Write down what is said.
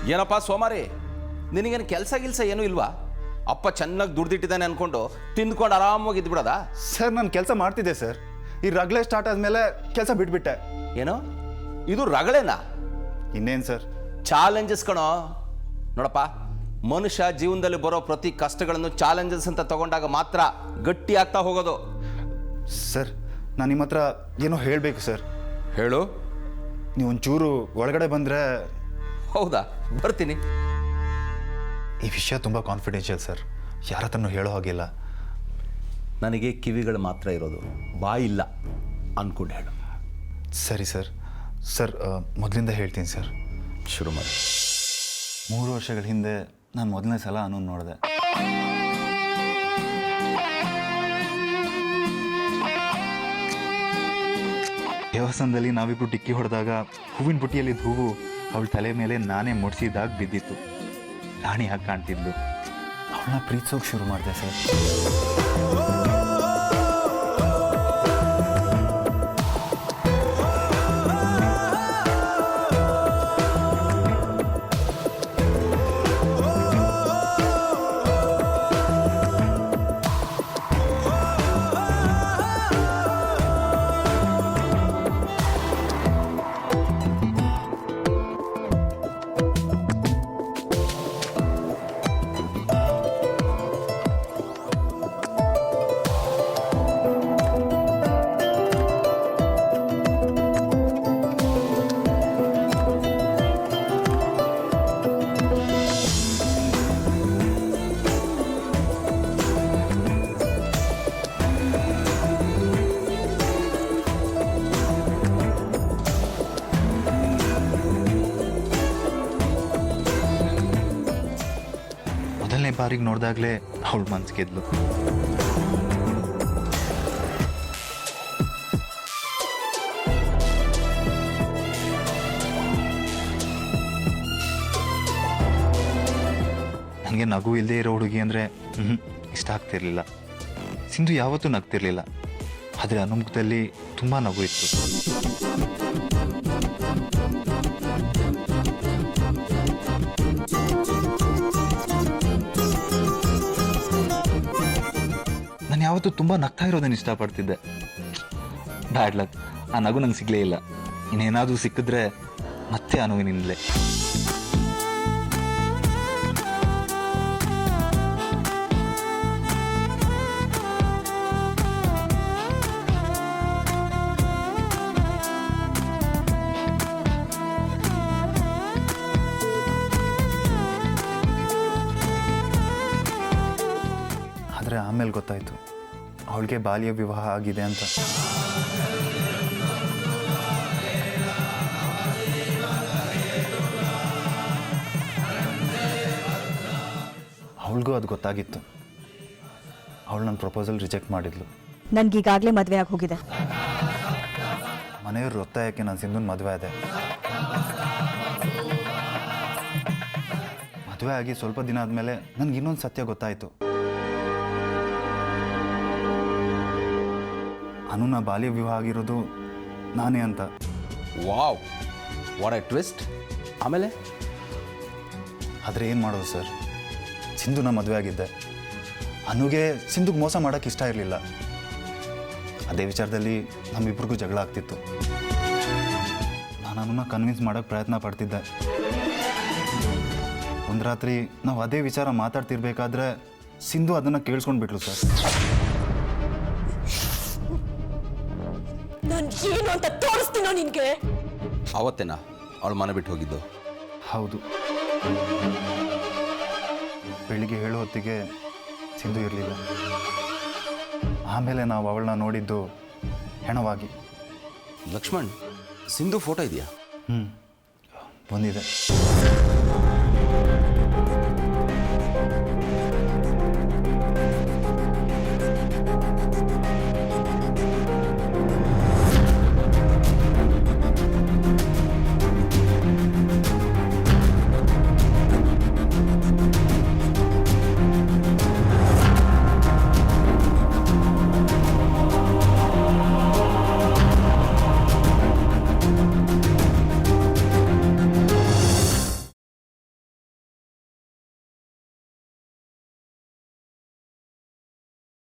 ಏನಪ್ಪ ಸೋಮಾರಿ, ನಿನಗೇನು ಕೆಲಸ ಏನೂ ಇಲ್ವಾ? ಅಪ್ಪ ಚೆನ್ನಾಗಿ ದುಡ್ದಿಟ್ಟಿದ್ದಾನೆ ಅಂದ್ಕೊಂಡು ತಿಂದ್ಕೊಂಡು ಆರಾಮಾಗಿ ಇದ್ಬಿಡೋದಾ? ಸರ್ ನಾನು ಕೆಲಸ ಮಾಡ್ತಿದ್ದೆ ಸರ್. ಈ ರಗಳೆ ಸ್ಟಾರ್ಟ್ ಆದಮೇಲೆ ಕೆಲಸ ಬಿಟ್ಬಿಟ್ಟೆ. ಏನೋ ಇದು ರಗಳೆನಾ? ಇನ್ನೇನು ಸರ್, ಚಾಲೆಂಜಸ್ ಕಣೋ. ನೋಡಪ್ಪ, ಮನುಷ್ಯ ಜೀವನದಲ್ಲಿ ಬರೋ ಪ್ರತಿ ಕಷ್ಟಗಳನ್ನು ಚಾಲೆಂಜಸ್ ಅಂತ ತಗೊಂಡಾಗ ಮಾತ್ರ ಗಟ್ಟಿ ಆಗ್ತಾ ಹೋಗೋದು. ಸರ್ ನಾನು ನಿಮ್ಮ ಹತ್ರ ಏನೋ ಹೇಳಬೇಕು ಸರ್. ಹೇಳು. ನೀವು ಒಂಚೂರು ಒಳಗಡೆ ಬಂದರೆ. ಹೌದಾ, ಬರ್ತೀನಿ. ಈ ವಿಷಯ ತುಂಬ ಕಾನ್ಫಿಡೆನ್ಷಿಯಲ್ ಸರ್, ಯಾರ ಹತ್ರನೂ ಹೇಳೋ ಹಾಗಿಲ್ಲ. ನನಗೆ ಕಿವಿಗಳು ಮಾತ್ರ ಇರೋದು, ಬಾಯಿಲ್ಲ ಅಂದ್ಕೊಂಡು ಹೇಳು. ಸರಿ ಸರ್. ಸರ್ ಮೊದಲಿಂದ ಹೇಳ್ತೀನಿ ಸರ್. ಶುರು ಮಾಡಿ. 3 ವರ್ಷಗಳ ಹಿಂದೆ ನಾನು ಮೊದಲನೇ ಸಲ ಅನು ನೋಡಿದೆ. ದೇವಸ್ಥಾನದಲ್ಲಿ ನಾವಿಬ್ರು ಡಿಕ್ಕಿ ಹೊಡೆದಾಗ ಹೂವಿನ ಬುಟ್ಟಿಯಲ್ಲಿದ್ದ ಹೂವು ಅವಳ ತಲೆ ಮೇಲೆ ನಾನೇ ಮುಡಿಸಿದಾಗ ಬಿದ್ದಿತ್ತು. ರಾಣಿ ಹಾಗೆ ಕಾಣ್ತಿದ್ಲು. ಅವಳನ್ನ ಪ್ರೀತಿಸೋಕೆ ಶುರು ಮಾಡಿದೆ ಸರ್. ಮೊದಲನೇ ಬಾರಿಗೆ ನೋಡಿದಾಗಲೇ ಅವಳು ಮನ್ಸು ಗೆದ್ಲು. ನನಗೆ ನಗು ಇಲ್ಲದೆ ಇರೋ ಹುಡುಗಿ ಅಂದರೆ ಇಷ್ಟ ಆಗ್ತಿರ್ಲಿಲ್ಲ. ಸಿಂಧು ಯಾವತ್ತೂ ನಗ್ತಿರ್ಲಿಲ್ಲ, ಆದರೆ ಅನುಮುಖದಲ್ಲಿ ತುಂಬ ನಗು ಇತ್ತು. ನಾನು ಯಾವತ್ತೂ ತುಂಬ ನಗ್ತಾ ಇರೋದನ್ನು ಇಷ್ಟಪಡ್ತಿದ್ದೆ. ಬ್ಯಾಡ್ ಲಕ್, ಆ ನಗು ನಂಗೆ ಸಿಗಲೇ ಇಲ್ಲ. ಇನ್ನೇನಾದರೂ ಸಿಕ್ಕಿದ್ರೆ ಮತ್ತೆ ಅನುವಿನಿಂದಲೇ. ಆದರೆ ಆಮೇಲೆ ಗೊತ್ತಾಯಿತು ಅವಳಿಗೆ ಬಾಲ್ಯ ವಿವಾಹ ಆಗಿದೆ ಅಂತ. ಅವಳಿಗೂ ಅದು ಗೊತ್ತಾಗಿತ್ತು. ಅವಳು ನನ್ನ ಪ್ರಪೋಸಲ್ ರಿಜೆಕ್ಟ್ ಮಾಡಿದ್ಲು. ನನಗೀಗಾಗಲೇ ಮದುವೆ ಆಗಿ ಹೋಗಿದೆ. ಮನೆಯವ್ರ ಒತ್ತಾಯಕ್ಕೆ ನಾನು ಸಿಂಧುನ ಮದುವೆ ಆದೆ. ಮದುವೆ ಆಗಿ ಸ್ವಲ್ಪ ದಿನ ಆದಮೇಲೆ ನನಗೆ ಇನ್ನೊಂದು ಸತ್ಯ ಗೊತ್ತಾಯಿತು. ಅನುನ ಬಾಲ್ಯ ವಿವಾಹ ಆಗಿರೋದು ನಾನೇ ಅಂತ. Wow, what A twist. ಆಮೇಲೆ? ಆದರೆ ಏನು ಮಾಡೋದು ಸರ್, ಸಿಂಧುನ ಮದುವೆ ಆಗಿದ್ದೆ. ಅನುಗೆ ಸಿಂಧುಗೆ ಮೋಸ ಮಾಡೋಕ್ಕೆ ಇಷ್ಟ ಇರಲಿಲ್ಲ. ಅದೇ ವಿಚಾರದಲ್ಲಿ ನಮ್ಮಿಬ್ರಿಗೂ ಜಗಳ ಆಗ್ತಿತ್ತು. ನಾನು ಅನುನ ಕನ್ವಿನ್ಸ್ ಮಾಡೋಕ್ಕೆ ಪ್ರಯತ್ನ ಪಡ್ತಿದ್ದೆ. ಒಂದು ರಾತ್ರಿ ನಾವು ಅದೇ ವಿಚಾರ ಮಾತಾಡ್ತಿರ್ಬೇಕಾದ್ರೆ ಸಿಂಧು ಅದನ್ನು ಕೇಳಿಸ್ಕೊಂಡ್ಬಿಟ್ಲು ಸರ್. ಏನು ಅಂತ ತೋರಿಸ್ತೀನೋ ನಿನ್ಗೆ. ಅವತ್ತೇನಾ ಅವಳು ಮನೆ ಬಿಟ್ಟು ಹೋಗಿದ್ದು? ಹೌದು. ಬೆಳಿಗ್ಗೆ ಹೇಳೋ ಹೊತ್ತಿಗೆ ಸಿಂಧು ಇರಲಿಲ್ಲ. ಆಮೇಲೆ ನಾವು ಅವಳನ್ನ ನೋಡಿದ್ದು ಹೆಣವಾಗಿ. ಲಕ್ಷ್ಮಣ್, ಸಿಂಧು ಫೋಟೋ ಇದೆಯಾ? ಬಂದಿದೆ.